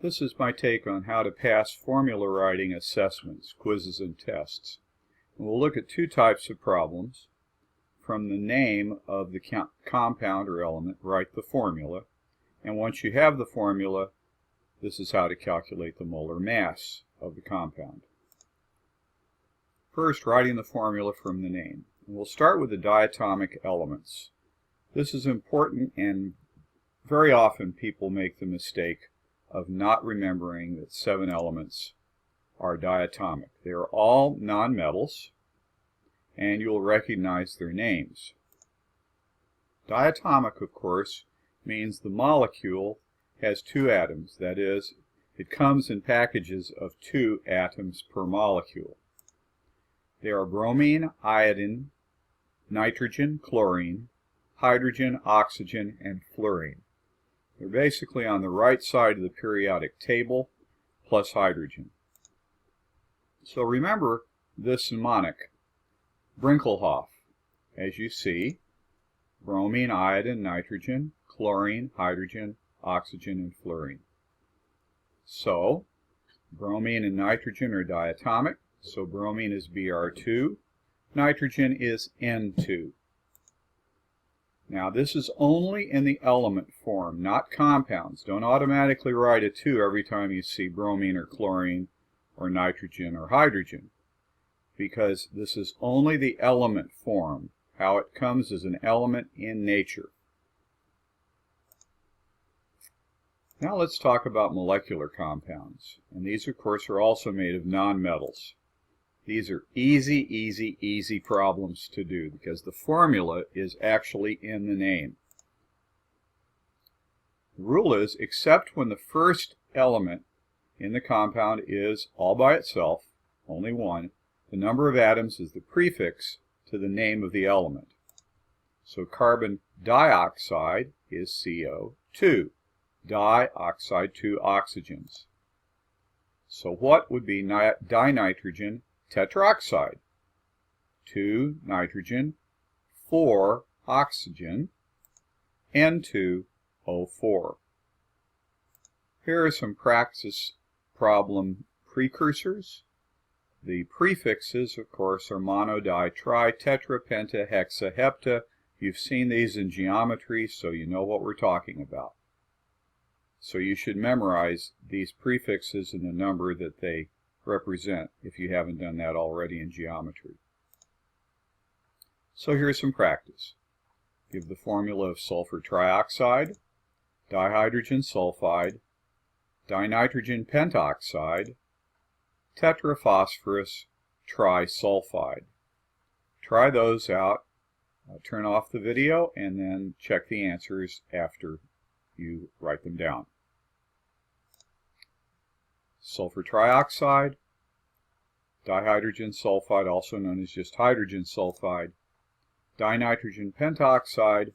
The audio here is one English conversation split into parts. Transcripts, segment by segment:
This is my take on how to pass formula writing assessments, quizzes, and tests. And we'll look at two types of problems. From the name of the compound or element, write the formula. And once you have the formula, this is how to calculate the molar mass of the compound. First, writing the formula from the name. And we'll start with the diatomic elements. This is important, and very often people make the mistake of not remembering that 7 elements are diatomic. They are all nonmetals, and you'll recognize their names. Diatomic, of course, means the molecule has 2 atoms. That is, it comes in packages of 2 atoms per molecule. They are bromine, iodine, nitrogen, chlorine, hydrogen, oxygen, and fluorine. They're basically on the right side of the periodic table, plus hydrogen. So remember this mnemonic, Brinkelhoff. As you see, bromine, iodine, nitrogen, chlorine, hydrogen, oxygen, and fluorine. So, bromine and nitrogen are diatomic, so bromine is Br2, nitrogen is N2. Now this is only in the element form, not compounds. Don't automatically write a 2 every time you see bromine or chlorine or nitrogen or hydrogen, because this is only the element form, how it comes as an element in nature. Now let's talk about molecular compounds. And these, of course, are also made of nonmetals. These are easy problems to do because the formula is actually in the name. The rule is, except when the first element in the compound is all by itself, only one, the number of atoms is the prefix to the name of the element. So carbon dioxide is CO2. Dioxide, 2 oxygens. So what would be dinitrogen tetroxide? 2 nitrogen, 4 oxygen, N2O4. Here are some practice problem precursors. The prefixes, of course, are mono, di, tri, tetra, penta, hexa, hepta. You've seen these in geometry, so you know what we're talking about. So you should memorize these prefixes and the number that they represent if you haven't done that already in geometry. So here's some practice. Give the formula of sulfur trioxide, dihydrogen sulfide, dinitrogen pentoxide, tetraphosphorus trisulfide. Try those out. Turn off the video and then check the answers after you write them down. Sulfur trioxide, dihydrogen sulfide, also known as just hydrogen sulfide, dinitrogen pentoxide,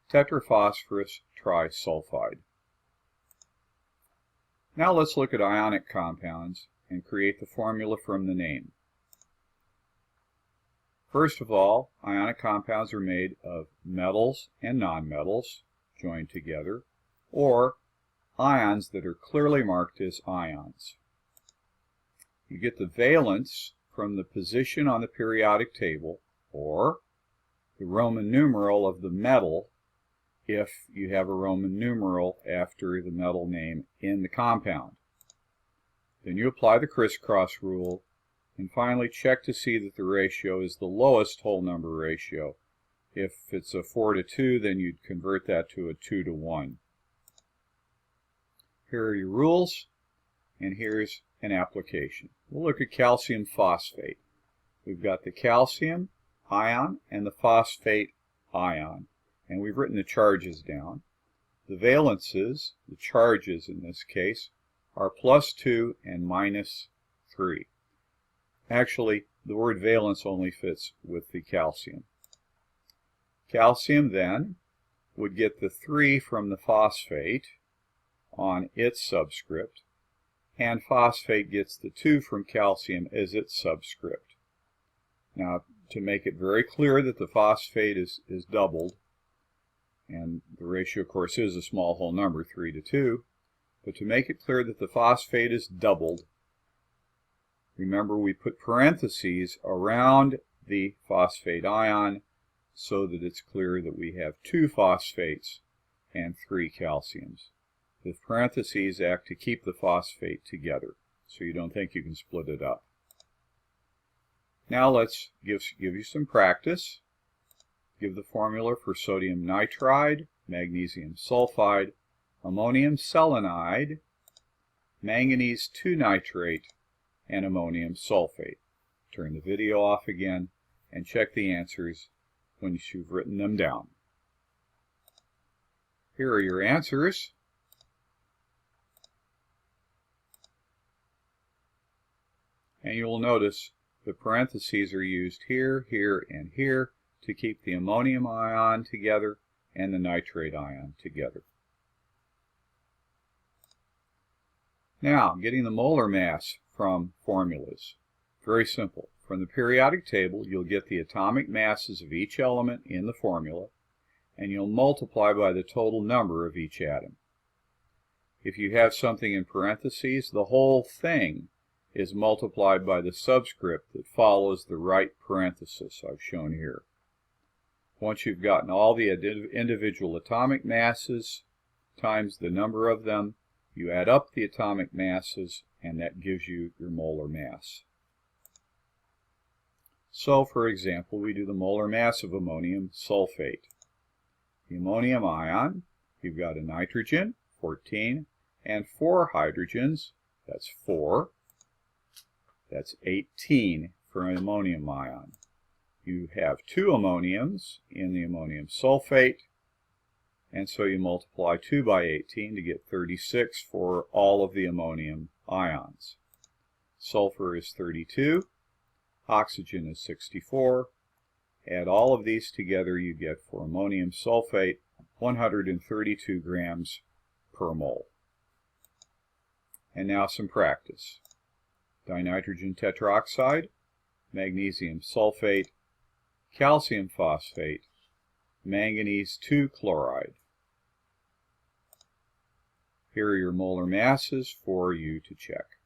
tetraphosphorus trisulfide. Now let's look at ionic compounds and create the formula from the name. First of all, ionic compounds are made of metals and nonmetals joined together, or ions that are clearly marked as ions. You get the valence from the position on the periodic table, or the Roman numeral of the metal if you have a Roman numeral after the metal name in the compound. Then you apply the crisscross rule, and finally check to see that the ratio is the lowest whole number ratio. If it's a 4:2, then you'd convert that to a 2:1. Here are your rules, and here's an application. We'll look at calcium phosphate. We've got the calcium ion and the phosphate ion, and we've written the charges down. The valences, the charges in this case, are +2 and -3. Actually, the word valence only fits with the calcium. Calcium then would get the 3 from the phosphate on its subscript, and phosphate gets the 2 from calcium as its subscript. Now, to make it very clear that the phosphate is doubled, and the ratio, of course, is a small whole number, 3:2, But to make it clear that the phosphate is doubled, remember we put parentheses around the phosphate ion so that it's clear that we have 2 phosphates and 3 calciums. The parentheses act to keep the phosphate together, so you don't think you can split it up. Now let's give you some practice. Give the formula for sodium nitride, magnesium sulfide, ammonium selenide, manganese 2-nitrate, and ammonium sulfate. Turn the video off again and check the answers when you've written them down. Here are your answers. And you'll notice the parentheses are used here, here, and here to keep the ammonium ion together and the nitrate ion together. Now, getting the molar mass from formulas. Very simple. From the periodic table, you'll get the atomic masses of each element in the formula, and you'll multiply by the total number of each atom. If you have something in parentheses, the whole thing is multiplied by the subscript that follows the right parenthesis I've shown here. Once you've gotten all the individual atomic masses times the number of them, you add up the atomic masses, and that gives you your molar mass. So, for example, we do the molar mass of ammonium sulfate. The ammonium ion, you've got a nitrogen, 14, and 4 hydrogens, that's 4. That's 18 for an ammonium ion. You have 2 ammoniums in the ammonium sulfate, and so you multiply 2 by 18 to get 36 for all of the ammonium ions. Sulfur is 32, oxygen is 64. Add all of these together, you get for ammonium sulfate 132 grams per mole. And now some practice. Dinitrogen tetroxide, magnesium sulfate, calcium phosphate, manganese 2 chloride. Here are your molar masses for you to check.